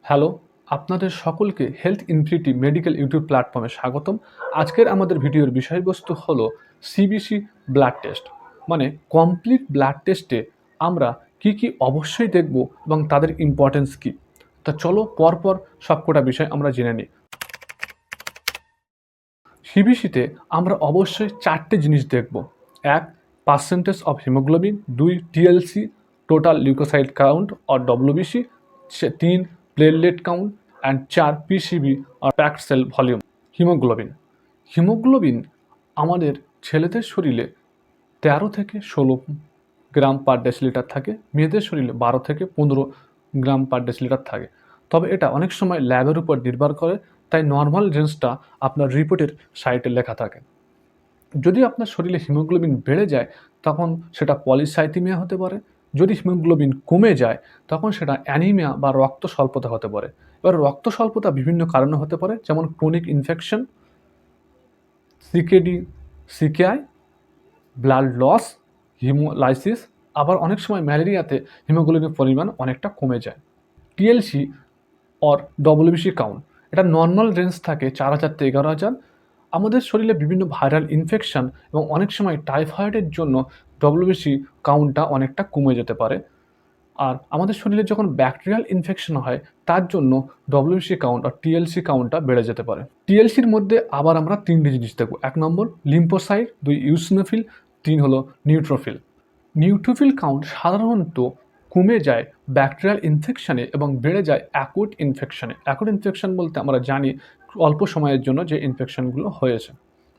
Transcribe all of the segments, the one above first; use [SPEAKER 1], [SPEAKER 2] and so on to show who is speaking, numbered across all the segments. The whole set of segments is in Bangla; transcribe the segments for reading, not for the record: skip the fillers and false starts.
[SPEAKER 1] হ্যালো, আপনাদের সকলকে হেলথ ইনফিনিটি মেডিকেল ইউটিউব প্ল্যাটফর্মে স্বাগতম। আজকের আমাদের ভিডিওর বিষয়বস্তু হলো সিবিসি ব্লাড টেস্ট। মানে কমপ্লিট ব্লাড টেস্টে আমরা কি অবশ্যই দেখব এবং তাদের ইম্পর্টেন্স কী। তা চলো পরপর সবকটা বিষয় আমরা জেনে নিই। সিবিসিতে আমরা অবশ্যই 4টে জিনিস দেখব। 1, percentage of haemoglobin. 2, TLC total leukocyte count or WBC. 3, platelet count. And 4, PCV আর প্যাকড সেল ভলিউম। হিমোগ্লোবিন আমাদের ছেলেদের শরীরে 13 থেকে 16 গ্রাম পার ডেসিলিটার থাকে, মেয়েদের শরীরে 12 থেকে 15 গ্রাম পার ডেসিলিটার থাকে। তবে এটা অনেক সময় ল্যাবের উপর নির্ভর করে, তাই নর্মাল রেঞ্জটা আপনার রিপোর্টের সাইটে লেখা থাকে। যদি আপনার শরীরে হিমোগ্লোবিন বেড়ে যায় তখন সেটা পলিসাইথেমিয়া হতে পারে। যদি হিমোগ্লোবিন কমে যায় তখন সেটা অ্যানিমিয়া বা রক্ত স্বল্পতা হতে পারে। এবার রক্ত স্বল্পতা বিভিন্ন কারণে হতে পারে, যেমন chronic infection, CKD, CKI, blood loss, haemolysis. আবার অনেক সময় ম্যালেরিয়াতে হিমোগ্লোবিনের পরিমাণ অনেকটা কমে যায়। টিএলসি অর ডব্লিউবিসি কাউন্ট, এটা নর্মাল রেঞ্জ থাকে 4000 থেকে 11000। আমাদের শরীরে বিভিন্ন ভাইরাল ইনফেকশন এবং অনেক সময় টাইফয়েডের জন্য ডব্লিউবিসি কাউন্টটা অনেকটা কমে যেতে পারে। আর আমাদের শরীরে যখন ব্যাকটেরিয়াল ইনফেকশন হয় তার জন্য ডব্লিউবিসি কাউন্ট আর টিএলসি কাউন্টটা বেড়ে যেতে পারে। টিএলসির মধ্যে আবার আমরা 3টে জিনিস দেখব। 1 নম্বর লিম্ফোসাইট, 2 ইউসিনোফিল, 3 হলো নিউট্রোফিল। নিউট্রোফিল কাউন্ট সাধারণত কমে যায় ব্যাকটেরিয়াল ইনফেকশনে এবং বেড়ে যায় অ্যাকুট ইনফেকশনে। অ্যাকুট ইনফেকশন বলতে আমরা জানি অল্প সময়ের জন্য যে ইনফেকশনগুলো হয়েছে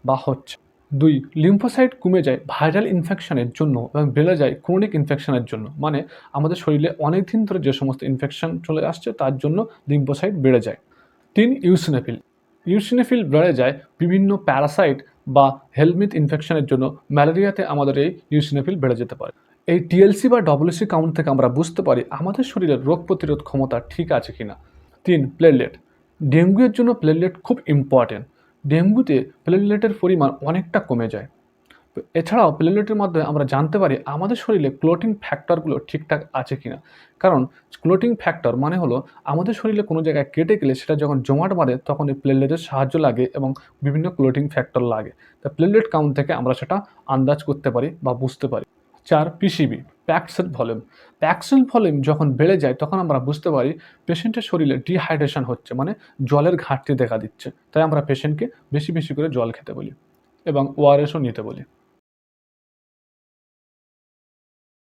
[SPEAKER 1] বা হচ্ছে। 2, লিম্ফোসাইট কমে যায় ভাইরাল ইনফেকশনের জন্য এবং বেড়ে যায় ক্রনিক ইনফেকশনের জন্য। মানে আমাদের শরীরে অনেক দিন ধরে যে সমস্ত ইনফেকশন চলে আসছে তার জন্য লিম্ফোসাইট বেড়ে যায়। 3, ইউসিনোফিল। ইউসিনোফিল বেড়ে যায় বিভিন্ন প্যারাসাইট বা হেলমিন্থ ইনফেকশনের জন্য। ম্যালেরিয়াতে আমাদের এই ইউসিনোফিল বেড়ে যেতে পারে। এই টিএলসি বা ডব্লিউসি কাউন্ট থেকে আমরা বুঝতে পারি আমাদের শরীরের রোগ প্রতিরোধ ক্ষমতা ঠিক আছে কিনা। 3, প্লেটলেট। ডেঙ্গুর জন্য প্লেটলেট খুব ইম্পর্টেন্ট। ডেঙ্গুতে প্লেটলেটের পরিমাণ অনেকটা কমে যায়। এছাড়াও প্লেটলেটের মাধ্যমে আমরা জানতে পারি আমাদের শরীরে ক্লোটিং ফ্যাক্টরগুলো ঠিকঠাক আছে কিনা। কারণ ক্লোটিং ফ্যাক্টর মানে হলো আমাদের শরীরে কোনো জায়গায় কেটে গেলে সেটা যখন জমাট বাঁধে তখন এই প্লেটলেটের সাহায্য লাগে এবং বিভিন্ন ক্লোটিং ফ্যাক্টর লাগে। তা প্লেটলেট কাউন্ট থেকে আমরা সেটা আন্দাজ করতে পারি বা বুঝতে পারি। 4, PCV packed cell volume. Packed cell volume যখন বেড়ে যায় তখন আমরা বুঝতে পারি পেশেন্টের শরীরে ডিহাইড্রেশন হচ্ছে, মানে জলের ঘাটতি দেখা দিচ্ছে। তাই আমরা পেশেন্টকে বেশি বেশি করে জল খেতে বলি এবং ওআরএসও নিতে বলি।